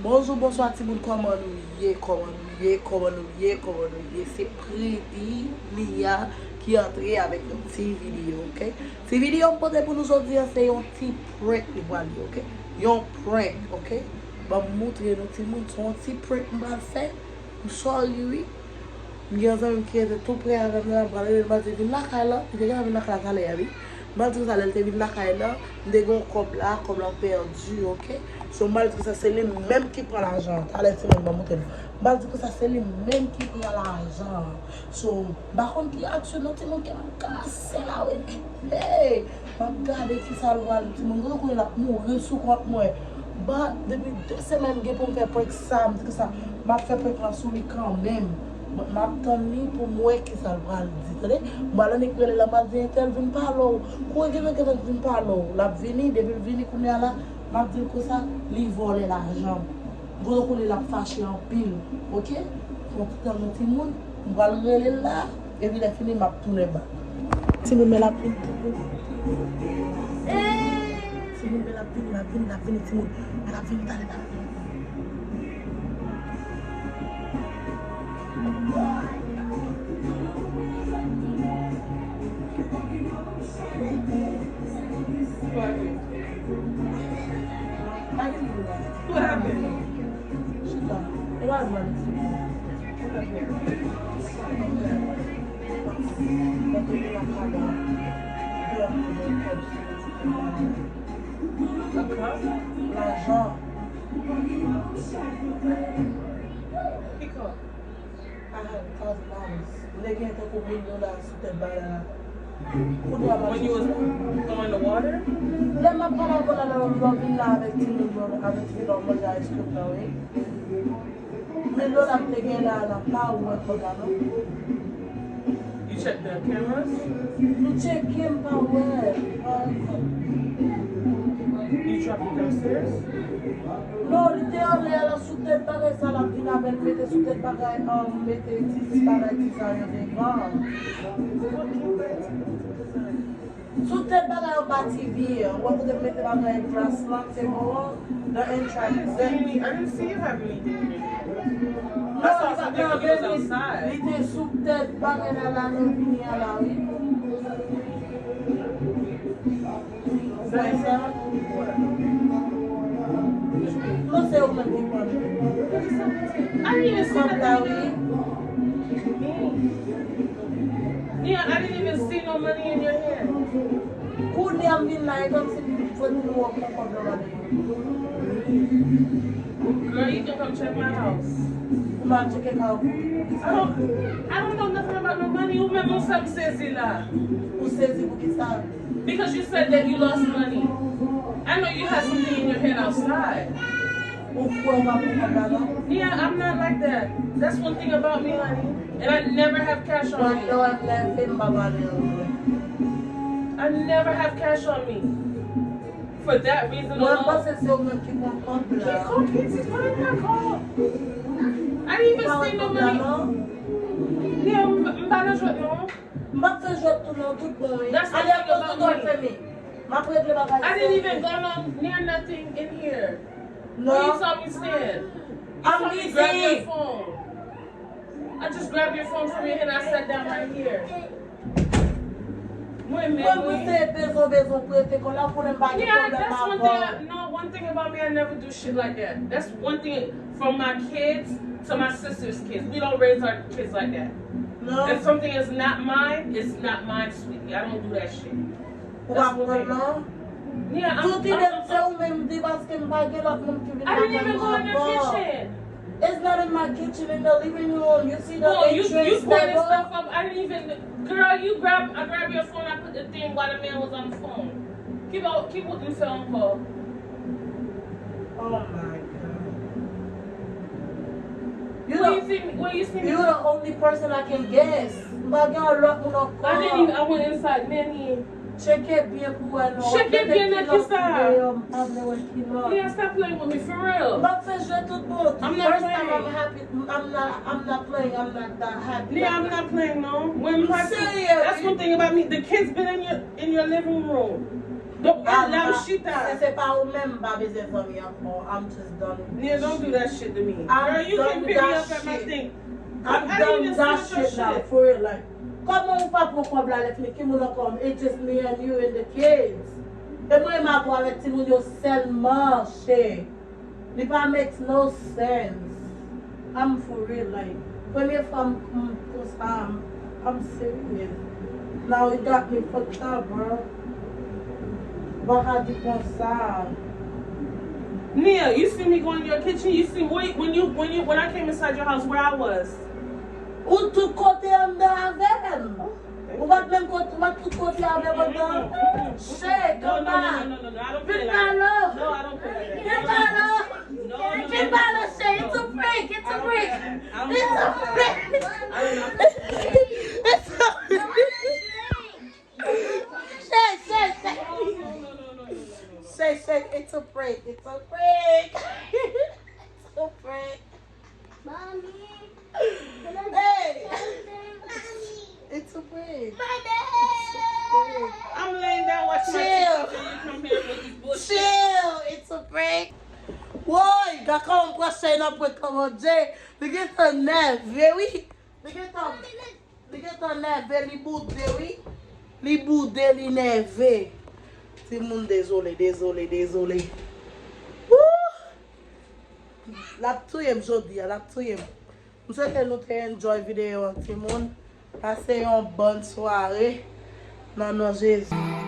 Bonjour, bonsoir tout le monde, comment nous y est, c'est Prédi Lia qui est entré avec une petite vidéo, ok? Cette vidéo, pour nous dire, c'est un petit prank, ok? Un prank, ok? Bon, montrer nous, tout le monde, son petit prank, on va faire, on sort lui. Il y a un homme qui était tout prêt à venir à parler, il m'a dit, viens là, il était venu là, il est venu malgré ça, elle était venue là, il y a un couple là, perdu, ok? So, malgré ça, c'est les mêmes qui prennent l'argent. Allez, c'est le moment. Malgré ça, c'est les mêmes qui prennent l'argent. So, par contre, il y a action, non, c'est mon qui m'a cassé là, oui. Hey, regardez qui ça le voit, tout le monde, il a mouru sous quoi, moi. Bah, depuis 2 semaines, je pour me faire pour ça, je ça, m'a fait pour sous lui quand même. Ma tani pour moi qui ça va dire voilà ne que la matin elle vient pas là quoi que vient pas là la venir depuis venir qu'on est là m'a dit que ça lui voler l'argent vous qu'on est la fâché en pile OK pour tout le petit monde on va le reler là et puis il a fini m'a tourner bas si me met la pile si me met la pile la pile si me la pile d'aller What happened? L'argent. When you was throwing the water? Let my brother go avec ice cream now, eh? Mais là, I'm taking la power for that. You checked the cameras? You check him power. You dropped it downstairs? Non, il était en l'air sous tête pareil, ça la pine avec mettre sous tête pareil, mettre 10 pareil, 10 ans devant. Sous tête pareil, on bâtit bien. On va mettre pareil, glace là, c'est bon. The entrance. I didn't see you have anything. I saw something when you was outside. Il était sous tête pareil, là, là, là, oui. C'est ça? No sé una tipo. I didn't even see that. Yeah, I didn't even see no money in your hand. Who damn been like I'm sitting for the walk up Girl, you can come check my house. Man, check it out. I don't know nothing about no money. Who remember something says it lah? Who says it? Because you said that you lost money. I know you had something in your head outside. Yeah, I'm not like that. That's one thing about me, honey. And I never have cash on me. I never have cash on me. For that reason alone. I didn't even see no money. Yeah, that's the thing about me. I didn't even go no near nothing in here. No. Where you saw me stand. You saw me grab your phone. I just grabbed your phone from your hand and I sat down right here. Wait, yeah, that's one thing. One thing about me, I never do shit like that. That's one thing from my kids to my sister's kids. We don't raise our kids like that. No. If something is not mine, it's not mine, sweetie. I don't do that shit. That's one thing. Yeah, I didn't even go in the kitchen. It's not in my kitchen, in the living room. You see the entrance. You pointed stuff up. I didn't even. Girl, I grabbed your phone. I put the thing while the man was on the phone. Keep with the phone call. Oh my God. You're the only person I can guess. I didn't even. I went inside. Nanny. Check it bien pour elle. Check it bien like ça. Yeah, stop playing with me for real. I'm not playing. I'm not playing. I'm not that happy. Yeah, I'm not playing no. That's one thing about me. The kids been in your living room. Don't allow shit out. C'est pas ou même pas besoin de me encore. I'm just done. Yeah, don't do that shit to me. Girl, you done can with pick me that up at my shit. thing. I'm I done didn't with even that finish shit your now, shit. for real, like. Comment pas pour comme la les qui nous comme it's just me and you and the kids. Et moi m'a voir avec ti moun yo seulement chez. It pas makes no sense. I'm for real like première femme cause I'm serious. Now it got me fucked up, bro. Baka di comme ça. Nia, you see me going to your kitchen? You see when I came inside your house where I was? Ou tout côté en avec. Ou va même côté, ou va tout côté avec dedans. Shit, No, come on. I don't feel Viens like par that. là. No, I don't feel like that. Viens par là. No. Viens par là, Shit. It's a break. It's a break. It's a break. It's a Say, it's a break. It's a break. It's a break. Mommy. Hey. It's a break. I'm laying down watching my Chill. TV and you come here with this bullshit. Chill. It's a break. Woi, gak kon prase nan pou komode. Li gen ton neve, oui. Li gen ton neve, li boude, oui. Li boude, li neve. Ti moun désolé. Woo! La tuyem jodi, la tuyem. Mwen se nou te enjoy video ti moun. Pase yon bonne soirée. Nan nou Jésus.